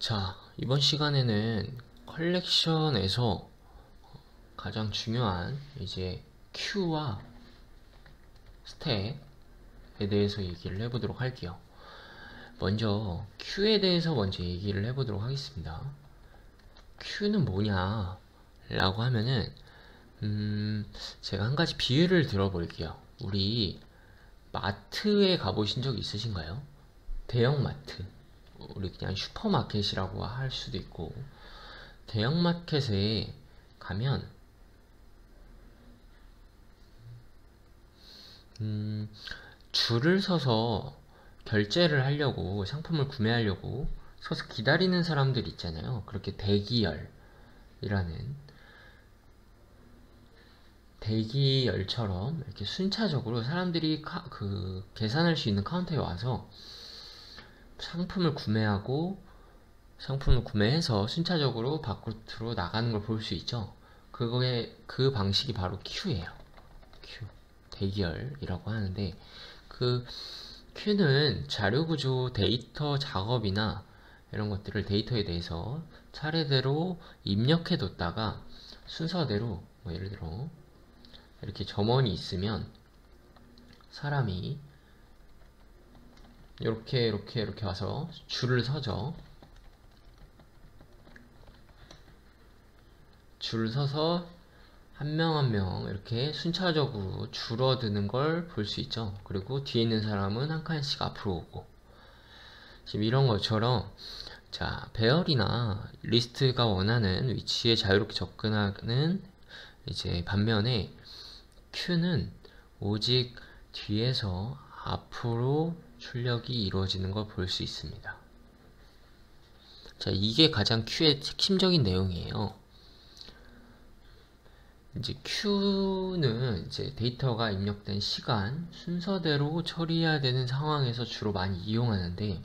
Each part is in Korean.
자, 이번 시간에는 컬렉션에서 가장 중요한 이제 큐와 스택에 대해서 얘기를 해보도록 할게요. 먼저 큐에 대해서 먼저 얘기를 해보도록 하겠습니다. 큐는 뭐냐 라고 하면은 제가 한 가지 비유를 들어볼게요. 우리 마트에 가보신 적 있으신가요? 대형 마트, 우리 그냥 슈퍼마켓이라고 할 수도 있고, 대형마켓에 가면 줄을 서서 결제를 하려고, 상품을 구매하려고 서서 기다리는 사람들 있잖아요. 그렇게 대기열이라는, 대기열처럼 이렇게 순차적으로 사람들이 그 계산할 수 있는 카운터에 와서 상품을 구매하고, 상품을 구매해서 순차적으로 밖으로 나가는 걸 볼 수 있죠. 그 방식이 바로 큐예요. 큐. 대기열이라고 하는데, 그 큐는 자료 구조, 데이터 작업이나 이런 것들을, 데이터에 대해서 차례대로 입력해 뒀다가 순서대로, 뭐 예를 들어 이렇게 점원이 있으면 사람이 이렇게 와서 줄을 서죠. 줄을 서서 한 명 한 명 이렇게 순차적으로 줄어드는 걸 볼 수 있죠. 그리고 뒤에 있는 사람은 한 칸씩 앞으로 오고, 지금 이런 것처럼, 자, 배열이나 리스트가 원하는 위치에 자유롭게 접근하는, 이제 반면에 큐는 오직 뒤에서 앞으로 출력이 이루어지는 걸 볼 수 있습니다. 자, 이게 가장 큐의 핵심적인 내용이에요. 이제 큐는 이제 데이터가 입력된 시간 순서대로 처리해야 되는 상황에서 주로 많이 이용하는데,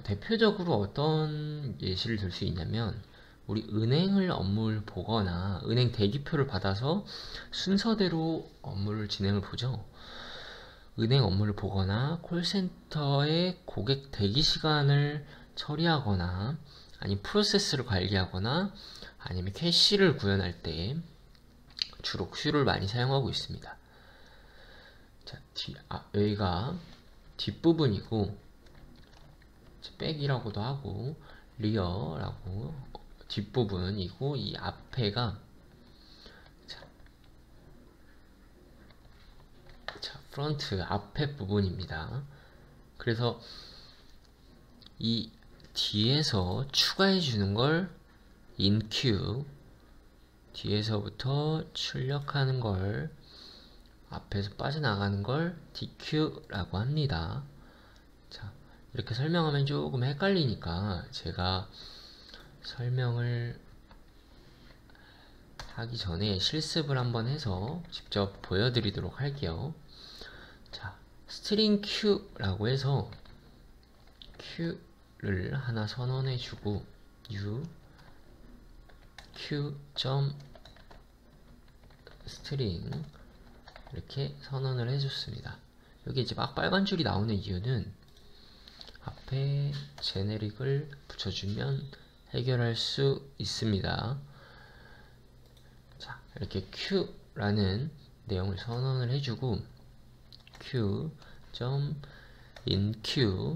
대표적으로 어떤 예시를 들 수 있냐면, 우리 은행을 업무를 보거나 은행 대기표를 받아서 순서대로 업무를 진행을 보죠. 은행 업무를 보거나 콜센터의 고객 대기 시간을 처리하거나, 아니면 프로세스를 관리하거나, 아니면 캐시를 구현할 때 주로 큐를 많이 사용하고 있습니다. 자, 여기가 뒷부분이고, 백이라고도 하고 리어라고 뒷부분이고, 이 앞에가 프런트, 앞에 부분입니다. 그래서 이 뒤에서 추가해 주는 걸 인큐, 뒤에서부터 출력하는 걸, 앞에서 빠져나가는 걸 DQ라고 합니다. 자, 이렇게 설명하면 조금 헷갈리니까 제가 설명을 하기 전에 실습을 한번 해서 직접 보여드리도록 할게요. 자, 스트링 Q라고 해서 Q를 하나 선언해주고, U Q string 이렇게 선언을 해줬습니다. 여기 이제 막 빨간 줄이 나오는 이유는 앞에 제네릭을 붙여주면 해결할 수 있습니다. 자, 이렇게 Q라는 내용을 선언을 해주고, Q.inQ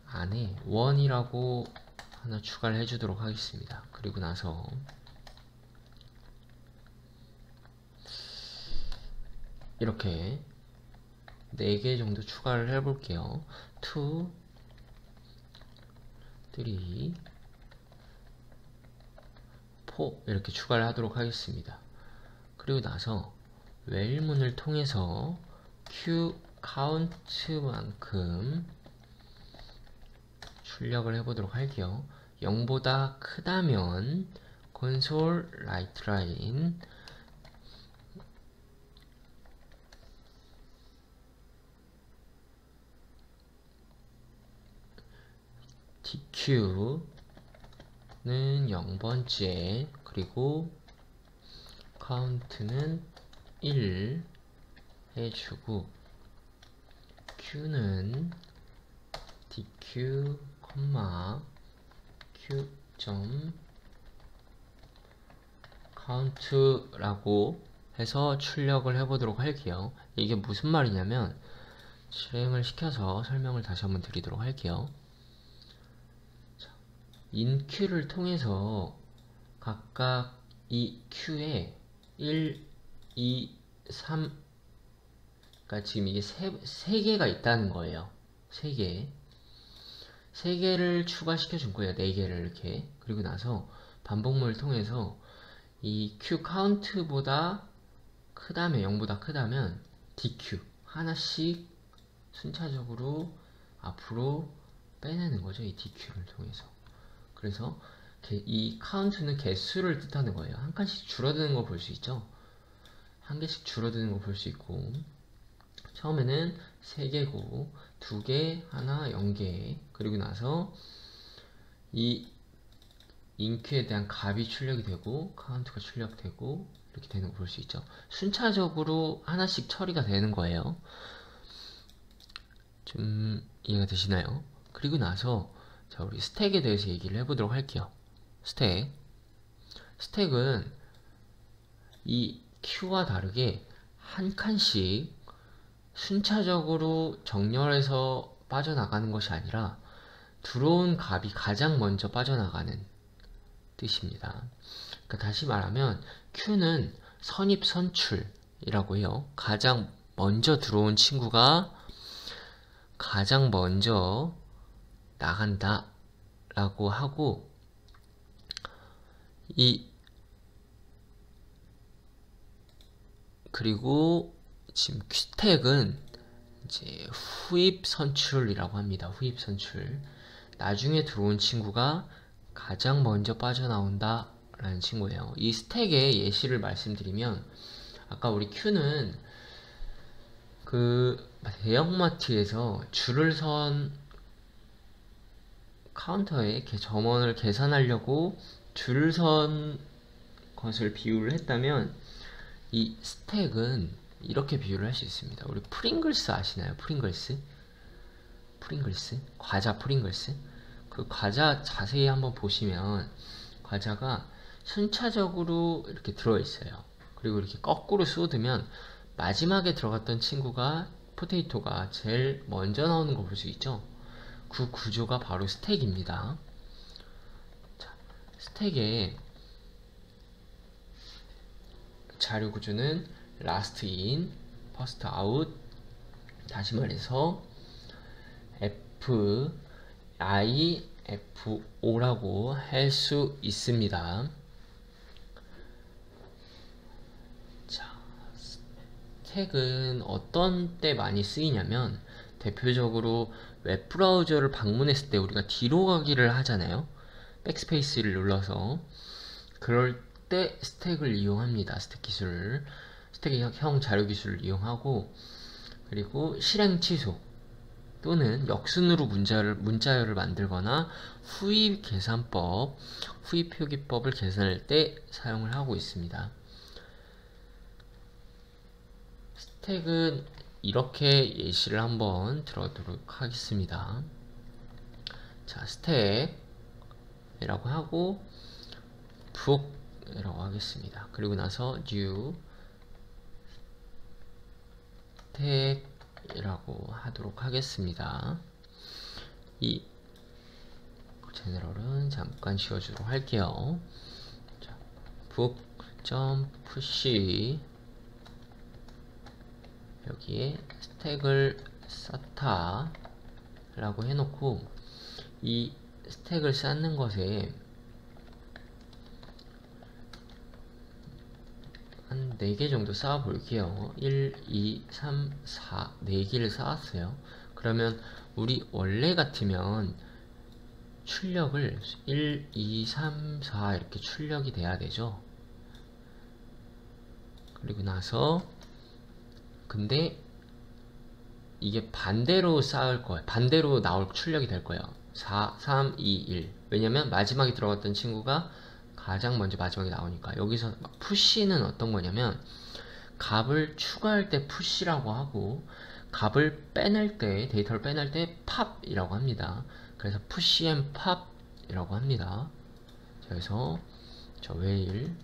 안에 1이라고 하나 추가를 해주도록 하겠습니다. 그리고 나서 이렇게 4개 정도 추가를 해볼게요. 2, 3, 4 이렇게 추가를 하도록 하겠습니다. 그리고 나서 웰문을 통해서 q 카운트만큼 출력을 해보도록 할게요. 0보다 크다면 console write line dq는 0번째, 그리고 count는 1 해주고, q는 dq 컴마 q 점 count라고 해서 출력을 해보도록 할게요. 이게 무슨 말이냐면 실행을 시켜서 설명을 다시 한번 드리도록 할게요. inQ를 통해서 각각 이 Q에 1, 2, 3, 그러니까 지금 이게 세 개가 있다는 거예요. 세 개를 추가시켜 준 거예요. 4개를 이렇게. 그리고 나서 반복문을 통해서 이 Q 카운트보다 크다면 0보다 크다면 DQ 하나씩 순차적으로 앞으로 빼내는 거죠. 이 DQ를 통해서. 그래서 이 카운트는 개수를 뜻하는 거예요. 한 칸씩 줄어드는 거 볼 수 있죠. 한 개씩 줄어드는 거 볼 수 있고, 처음에는 3개고 2개, 하나, 0개. 그리고 나서 이 인큐에 대한 값이 출력이 되고 카운트가 출력되고 이렇게 되는 거 볼 수 있죠. 순차적으로 하나씩 처리가 되는 거예요. 좀 이해가 되시나요? 그리고 나서 자, 우리 스택에 대해서 얘기를 해보도록 할게요. 스택은 이 Q와 다르게 한 칸씩 순차적으로 정렬해서 빠져나가는 것이 아니라 들어온 값이 가장 먼저 빠져나가는 뜻입니다. 그러니까 다시 말하면 Q는 선입선출이라고 해요. 가장 먼저 들어온 친구가 가장 먼저 나간다 라고 하고, 그리고 지금 Q택은 이제 후입 선출이라고 합니다. 후입 선출. 나중에 들어온 친구가 가장 먼저 빠져나온다 라는 친구예요. 이 스택의 예시를 말씀드리면, 아까 우리 Q는 그 대형마트에서 줄을 선 카운터에 점원을 계산하려고 줄을 선 것을 비유를 했다면, 이 스택은 이렇게 비유를 할 수 있습니다. 우리 프링글스 아시나요? 프링글스? 과자 프링글스? 그 과자 자세히 한번 보시면 과자가 순차적으로 이렇게 들어있어요. 그리고 이렇게 거꾸로 쏟으면 마지막에 들어갔던 친구가, 포테이토가 제일 먼저 나오는 거 볼 수 있죠? 그 구조가 바로 스택입니다. 자, 스택의 자료 구조는 last in, first out, 다시 말해서 FIFO라고 할 수 있습니다. 자, 스택은 어떤 때 많이 쓰이냐면, 대표적으로 웹브라우저를 방문했을 때 우리가 뒤로 가기를 하잖아요. 백스페이스를 눌러서. 그럴 때 스택을 이용합니다. 스택 기술을, 스택형 자료 기술을 이용하고, 그리고 실행 취소 또는 역순으로 문자열을 만들거나 후입 계산법, 후입 표기법을 계산할 때 사용을 하고 있습니다. 스택은 이렇게 예시를 한번 들어보도록 하겠습니다. 자, 스택이라고 하고 book이라고 하겠습니다. 그리고 나서 new 스택이라고 하도록 하겠습니다. 이 제너럴은 잠깐 지워주도록 할게요. 자, book.push, 여기에 스택을 쌓다 라고 해놓고, 이 스택을 쌓는 것에 한 4개 정도 쌓아 볼게요. 1, 2, 3, 4, 4개를 쌓았어요. 그러면 우리 원래 같으면 출력을 1, 2, 3, 4 이렇게 출력이 돼야 되죠. 그리고 나서 근데 이게 반대로 쌓을 거예요. 반대로 나올 출력이 될 거예요. 4, 3, 2, 1. 왜냐면 마지막에 들어갔던 친구가 가장 먼저 마지막에 나오니까. 여기서 푸시는 어떤 거냐면, 값을 추가할 때 푸시라고 하고, 값을 빼낼 때, 데이터를 빼낼 때 팝이라고 합니다. 그래서 push and pop이라고 합니다. 그래서 저 whale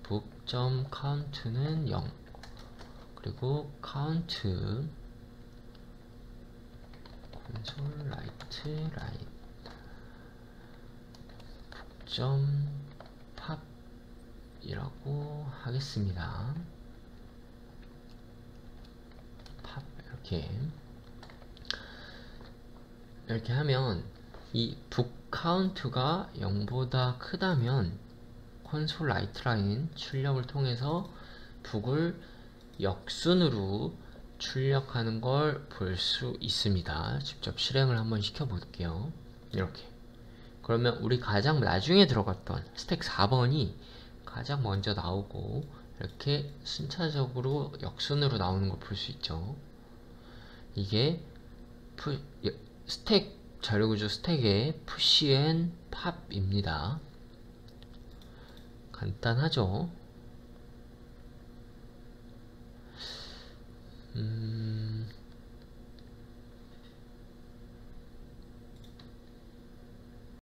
book.count는 0, 그리고 count console write line book.pop 이라고 하겠습니다. pop 이렇게 하면 이 book count가 0보다 크다면 console write line 출력을 통해서 북을 역순으로 출력하는 걸 볼 수 있습니다. 직접 실행을 한번 시켜 볼게요. 이렇게. 그러면 우리 가장 나중에 들어갔던 스택 4번이 가장 먼저 나오고 이렇게 순차적으로 역순으로 나오는 걸 볼 수 있죠. 이게 스택 자료구조 스택의 push and pop입니다. 간단하죠?